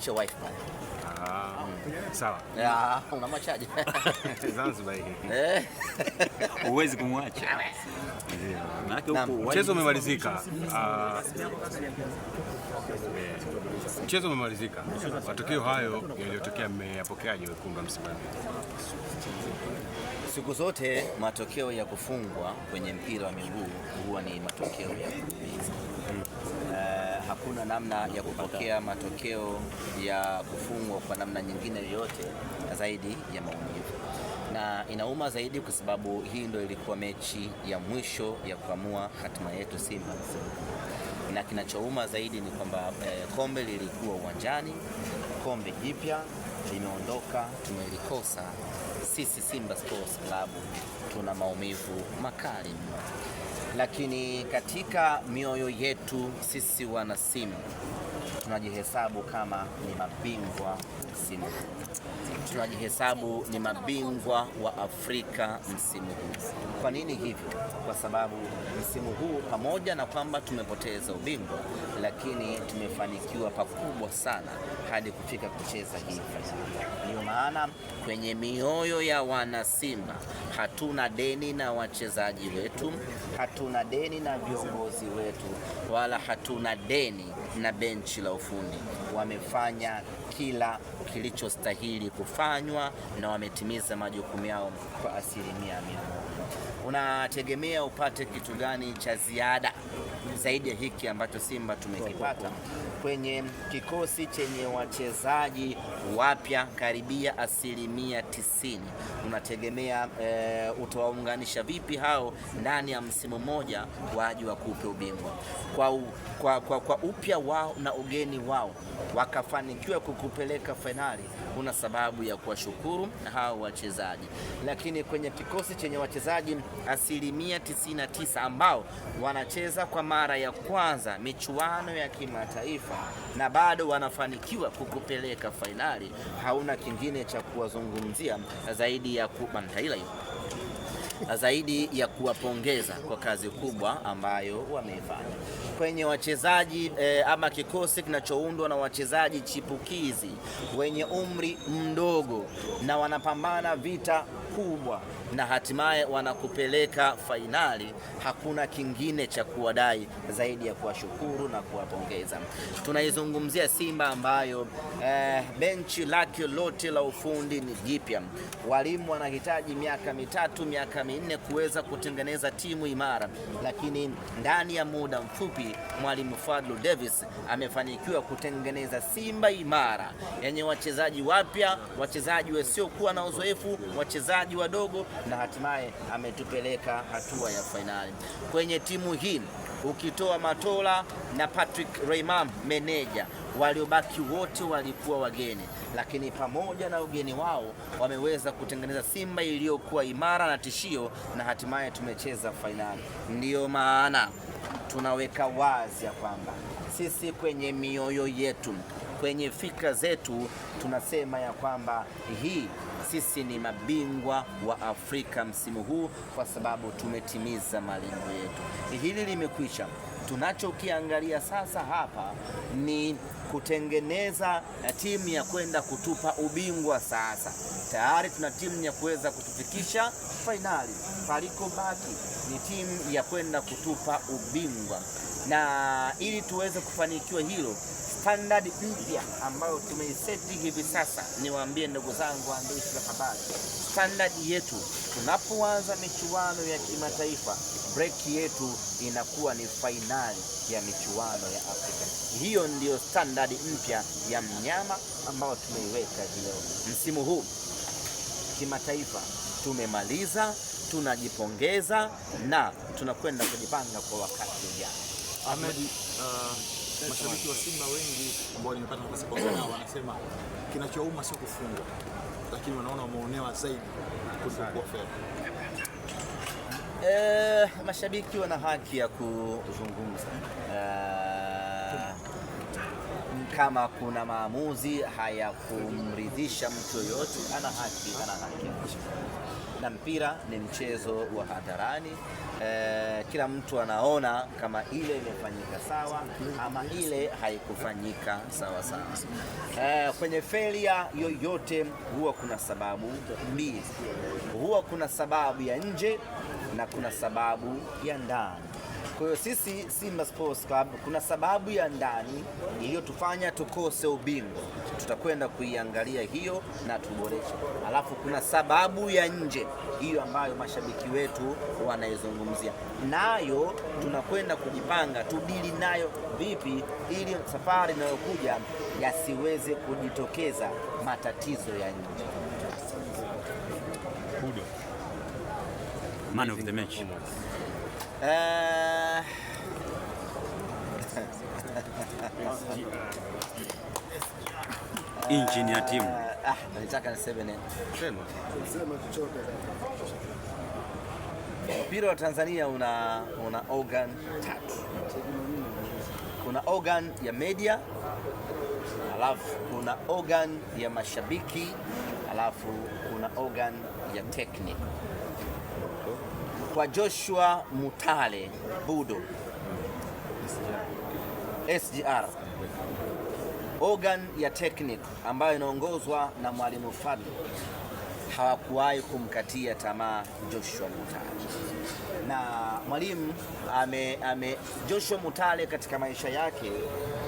nimemwachia wife pale. Sawa. Unamwachaje? Zanzibar hii. Huwezi kumwacha. Mchezo umemalizika. Mchezo umemalizika. Matokeo hayo yaliyotokea mmeyapokeaje wekundu wa Msimbazi? Siku zote matokeo ya kufungwa kwenye mpira wa miguu huwa ni matokeo ya kuumiza. Hakuna namna ya kupokea matokeo ya kufungwa kwa namna nyingine yoyote zaidi ya maumivu, na inauma zaidi kwa sababu hii ndio ilikuwa mechi ya mwisho ya kuamua hatima yetu Simba, na kinachouma zaidi ni kwamba kombe lilikuwa uwanjani, kombe jipya limeondoka, tumelikosa. Sisi Simba Sports Club tuna maumivu makali mno, lakini katika mioyo yetu sisi wana Simba tunajihesabu kama ni mabingwa msimu huu, tunajihesabu ni mabingwa wa Afrika msimu huu. Kwa nini hivyo? Kwa sababu msimu huu pamoja na kwamba tumepoteza ubingwa, lakini tumefanikiwa pakubwa sana hadi kufika kucheza hii fainali. Ndio maana kwenye mioyo ya wana Simba hatuna deni na wachezaji wetu, hatuna deni na viongozi wetu, wala hatuna deni na benchi la ufundi. Wamefanya kila kilichostahili kufanywa na wametimiza majukumu yao kwa 100%. Unategemea upate kitu gani cha ziada zaidi ya hiki ambacho Simba tumekipata kwenye kikosi chenye wachezaji wapya karibia 90%? Unategemea utawaunganisha vipi hao ndani ya msimu mmoja waje wakupe ubingwa? Kwa upya wao na ugeni wao wakafanikiwa kukupeleka fainali, una sababu ya kuwashukuru hao wachezaji. Lakini kwenye kikosi chenye wachezaji 99% ambao wanacheza kwa mara ya kwanza michuano ya kimataifa na bado wanafanikiwa kukupeleka fainali, hauna kingine cha kuwazungumzia zaidi ya zaidi ya kuwapongeza kwa kazi kubwa ambayo wameifanya. Kwenye wachezaji ama kikosi kinachoundwa na wachezaji chipukizi wenye umri mdogo na wanapambana vita kubwa na hatimaye wanakupeleka fainali, hakuna kingine cha kuwadai zaidi ya kuwashukuru na kuwapongeza. Tunaizungumzia Simba ambayo benchi lake lote la ufundi ni jipya. Walimu wanahitaji miaka 3, miaka 4 kuweza kutengeneza timu imara, lakini ndani ya muda mfupi Mwalimu Fadlu Davis amefanikiwa kutengeneza Simba imara yenye wachezaji wapya, wachezaji wasiokuwa na uzoefu, wachezaji wadogo, na hatimaye ametupeleka hatua ya fainali. Kwenye timu hii ukitoa Matola na Patrick Raymond meneja, waliobaki wote walikuwa wageni, lakini pamoja na ugeni wao wameweza kutengeneza Simba iliyokuwa imara na tishio, na hatimaye tumecheza fainali. Ndiyo maana tunaweka wazi ya kwamba sisi kwenye mioyo yetu, kwenye fikra zetu tunasema ya kwamba sisi ni mabingwa wa Afrika msimu huu kwa sababu tumetimiza malengo yetu. Hili limekwisha. Tunachokiangalia sasa hapa ni kutengeneza timu ya kwenda kutupa ubingwa. Sasa tayari tuna timu ya kuweza kutufikisha fainali, paliko baki ni timu ya kwenda kutupa ubingwa, na ili tuweze kufanikiwa hilo, standard mpya ambayo tumeiseti hivi sasa, niwaambie ndugu zangu waandishi wa habari, standard yetu tunapoanza michuano ya kimataifa, break yetu inakuwa ni fainali ya michuano ya Afrika. Hiyo ndio standard mpya ya mnyama ambao tumeiweka leo. Msimu huu kimataifa tumemaliza, tunajipongeza na tunakwenda kujipanga kwa wakati ujao. Ahmed, mashabiki wa Simba wengi ambao nimepata nafasi kuongea nao wanasema kinachouma sio kufungwa, lakini wanaona wameonewa zaidi kuliko fair. Mashabiki wana haki ya kuzungumza. Kama kuna maamuzi hayakumridhisha mtu yoyote, ana haki ya na mpira ni mchezo wa hadharani. Kila mtu anaona kama ile imefanyika sawa ama ile haikufanyika sawa sawa. Kwenye failure yoyote huwa kuna sababu mbili, huwa kuna sababu ya nje na kuna sababu ya ndani. Kwa hiyo sisi Simba Sports Club kuna sababu ya ndani iliyotufanya tukose ubingwa, tutakwenda kuiangalia hiyo na tuboreshe. Alafu kuna sababu ya nje hiyo ambayo mashabiki wetu wanaizungumzia, nayo tunakwenda kujipanga tudili nayo vipi, ili safari inayokuja yasiweze kujitokeza matatizo ya nje. Budo, man of the match. Injini ya timu. Nataka niseme nini? Mpira wa Tanzania una organ tatu. Kuna organ ya media, alafu kuna organ ya mashabiki, alafu kuna organ ya technique. Kwa Joshua Mutale Budo SGR, organ ya technique ambayo inaongozwa na Mwalimu Fadlu hawakuwahi kumkatia tamaa Joshua Mutale, na mwalimu Joshua Mutale katika maisha yake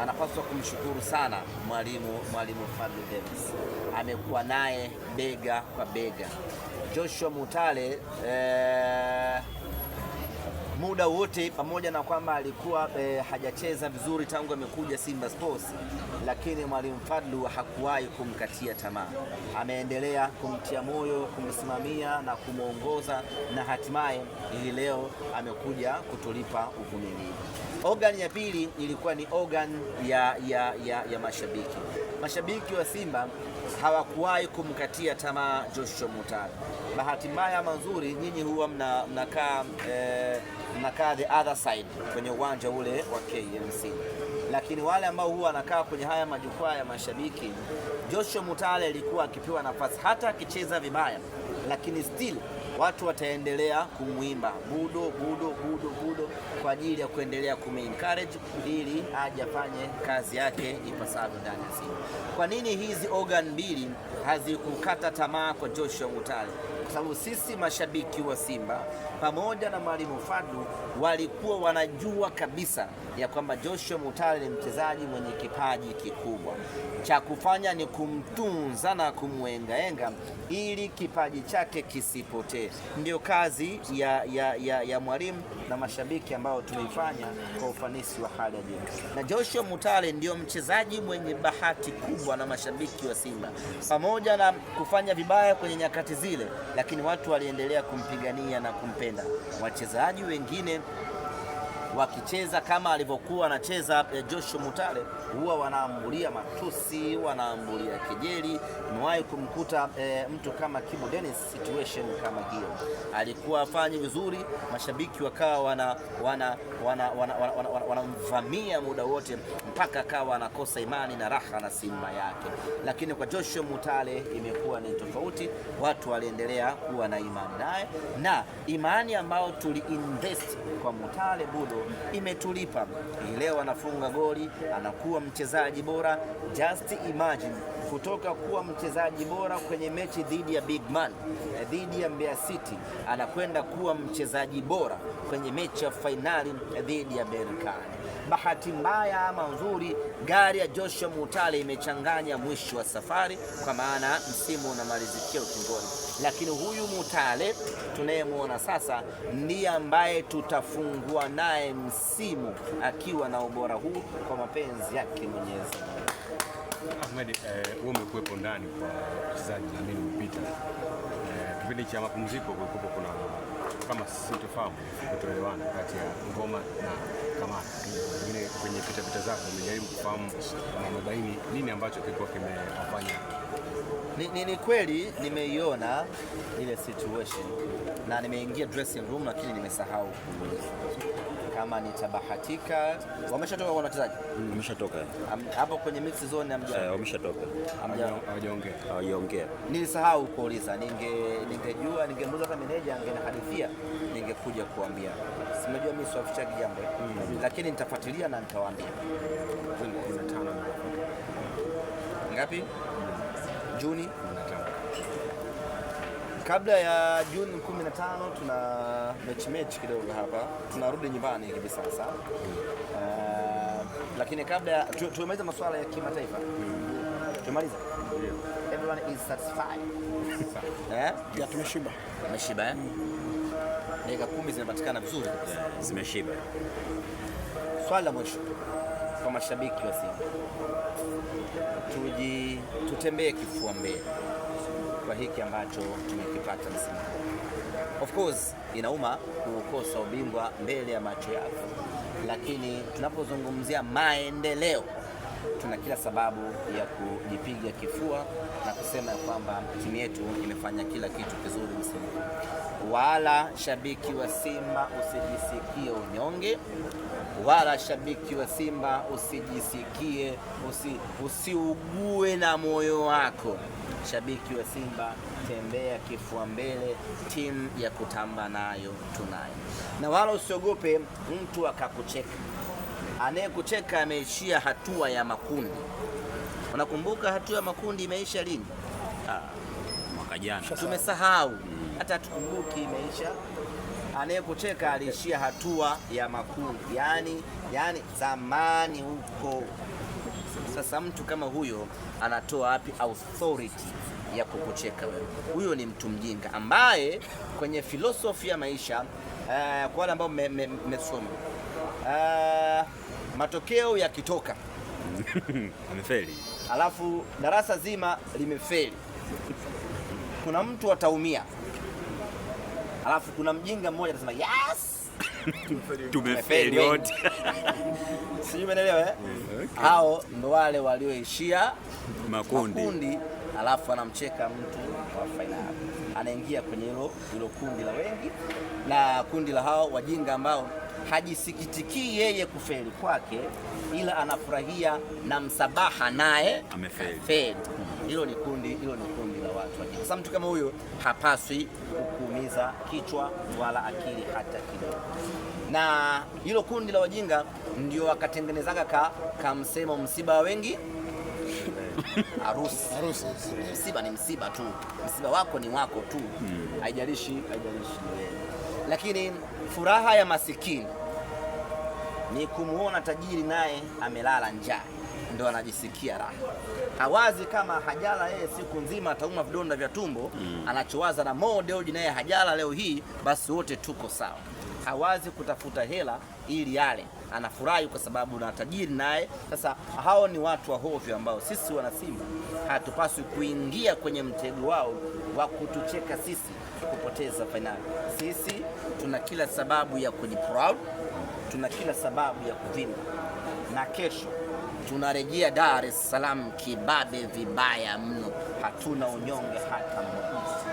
anapaswa kumshukuru sana mwalimu Fadlu Davis. Amekuwa naye bega kwa bega. Joshua Mutale muda wote, pamoja na kwamba alikuwa hajacheza vizuri tangu amekuja Simba Sports, lakini mwalimu Fadlu hakuwahi kumkatia tamaa. Ameendelea kumtia moyo, kumsimamia na kumwongoza, na hatimaye ili leo amekuja kutulipa uvumilivu. Organ ya pili ilikuwa ni organ ya mashabiki. Mashabiki wa Simba hawakuwahi kumkatia tamaa Joshua Mutale. Bahati mbaya ama nzuri, nyinyi huwa mnakaa the other side kwenye uwanja ule wa KMC, lakini wale ambao huwa wanakaa kwenye haya majukwaa ya mashabiki, Joshua Mutale alikuwa akipewa nafasi hata akicheza vibaya, lakini still watu wataendelea kumwimba Budo Budo Budo Budo kwa ajili ya kuendelea kumencourage ili aje afanye kazi yake ipasavyo ndani ya Simba. Kwa nini hizi organ mbili hazikukata tamaa kwa Joshua Mutale? Kwa sababu sisi mashabiki wa Simba pamoja na mwalimu Fadlu walikuwa wanajua kabisa ya kwamba Joshua Mutale ni mchezaji mwenye kipaji kikubwa. Cha kufanya ni kumtunza na kumwengaenga ili kipaji chake kisipotee. Ndio kazi ya mwalimu na mashabiki ambao tumeifanya kwa ufanisi wa hali ya juu. Na Joshua Mutale ndio mchezaji mwenye bahati kubwa na mashabiki wa Simba. Pamoja na kufanya vibaya kwenye nyakati zile, lakini watu waliendelea kumpigania na kumpenda. Wachezaji wengine wakicheza kama alivyokuwa anacheza Joshua Mutale, huwa wanaambulia matusi, wanaambulia kejeli. Nimewahi kumkuta mtu kama Kibu Dennis situation kama hiyo, alikuwa afanye vizuri, mashabiki wakawa wanamvamia muda wote mpaka akawa anakosa imani na raha na Simba yake. Lakini kwa Joshua Mutale imekuwa ni tofauti, watu waliendelea kuwa na imani naye, na imani ambayo tuliinvest kwa Mutale Budo imetulipa. Leo anafunga goli, anakuwa mchezaji bora. Just imagine kutoka kuwa mchezaji bora kwenye mechi dhidi ya Big Man, dhidi ya Mbeya City, anakwenda kuwa mchezaji bora kwenye mechi ya fainali dhidi ya Berkane. Bahati mbaya ama nzuri, gari ya Joshua Mutale imechanganya mwisho wa safari, kwa maana msimu unamalizikia ukingoni. Lakini huyu Mutale tunayemwona sasa ndiye ambaye tutafungua naye msimu akiwa na ubora huu kwa mapenzi yake Mwenyezi. Ahmed, wewe umekuwepo ndani kwa wachezaji na mimi nimepita. Kipindi cha mapumziko kulikuwa kuna kama sintofahamu kutoelewana kati ya Ngoma na Kamara. Pengine kwenye pitapita zako umejaribu kufahamu na umebaini nini ambacho kilikuwa kimewafanya? Ni kweli nimeiona ile situation na nimeingia dressing room, lakini nimesahau kuuliza kama nitabahatika. Wameshatoka kwa wachezaji? Wameshatoka. Hapo kwenye mix zone Wameshatoka. Hawajaongea. Nilisahau kuuliza. Ningejua ningemuuliza hata meneja angenihadithia, ningekuja kuambia. Simejua mimi siwafichagi jambo. Lakini nitafuatilia na nitawaambia. Ngapi? Juni? Kabla ya Juni 15 tuna mechi kidogo hapa. Tunarudi nyumbani hivi sasa. Lakini kabla tumemaliza masuala ya kimataifa. Tumemaliza. Everyone is satisfied. Ya tumeshiba. Tumeshiba Dakika 10 zimepatikana vizuri. Zimeshiba. Swali la mwisho kwa mashabiki wa Simba. Tutembee kifua mbele kwa hiki ambacho tumekipata msimu. Of course inauma kukosa ubingwa mbele ya macho yako, lakini tunapozungumzia maendeleo tuna kila sababu ya kujipiga kifua na kusema kwamba timu yetu imefanya kila kitu kizuri msimu. Wala shabiki wa Simba usijisikie unyonge, wala shabiki wa Simba usijisikie usiugue na moyo wako. Shabiki wa Simba, tembea kifua mbele, timu ya kutamba nayo tunayo. Na wala usiogope mtu akakucheka. Anayekucheka ameishia hatua ya makundi. Unakumbuka hatua ya makundi imeisha lini? Mwaka jana. Tumesahau. Hata tukumbuki imeisha. Anayekucheka aliishia hatua ya makundi. Yaani zamani huko. Sasa mtu kama huyo anatoa wapi authority ya kukucheka wewe? Huyo ni mtu mjinga ambaye kwenye filosofi ya maisha kwa wale ambao mmesoma matokeo yakitoka amefeli, alafu darasa zima limefeli, kuna mtu ataumia, alafu kuna mjinga mmoja atasema yes tumefeli wote. Sijui umeelewa Okay. Hao ndo wale walioishia makundi, alafu anamcheka mtu wa fainali, anaingia kwenye hilo kundi la wengi, na kundi la hao wajinga ambao hajisikitiki yeye kufeli kwake, ila anafurahia na msabaha naye amefeli. Hilo ni kundi la watu wajinga. Sasa mtu kama huyo hapaswi kuumiza kichwa wala akili hata kidogo. Na hilo kundi la wajinga ndio wakatengenezaga kamsemo msiba wengi harusi. Msiba ni msiba tu, msiba wako ni wako tu, haijalishi wewe. Lakini furaha ya masikini ni kumuona tajiri naye amelala njaa, ndio anajisikia raha. Hawazi kama hajala yeye siku nzima atauma vidonda vya tumbo, anachowaza na Mo Dewji naye hajala leo hii, basi wote tuko sawa. Hawazi kutafuta hela ili yale, anafurahi kwa sababu na tajiri naye. Sasa hao ni watu wa hovyo ambao sisi wana Simba hatupaswi kuingia kwenye mtego wao wa kutucheka sisi kupoteza finali. Sisi tuna kila sababu ya kujiproud, tuna kila sababu ya kuvimba, na kesho tunarejea Dar es Salaam kibabe vibaya mno, hatuna unyonge hata mmoja.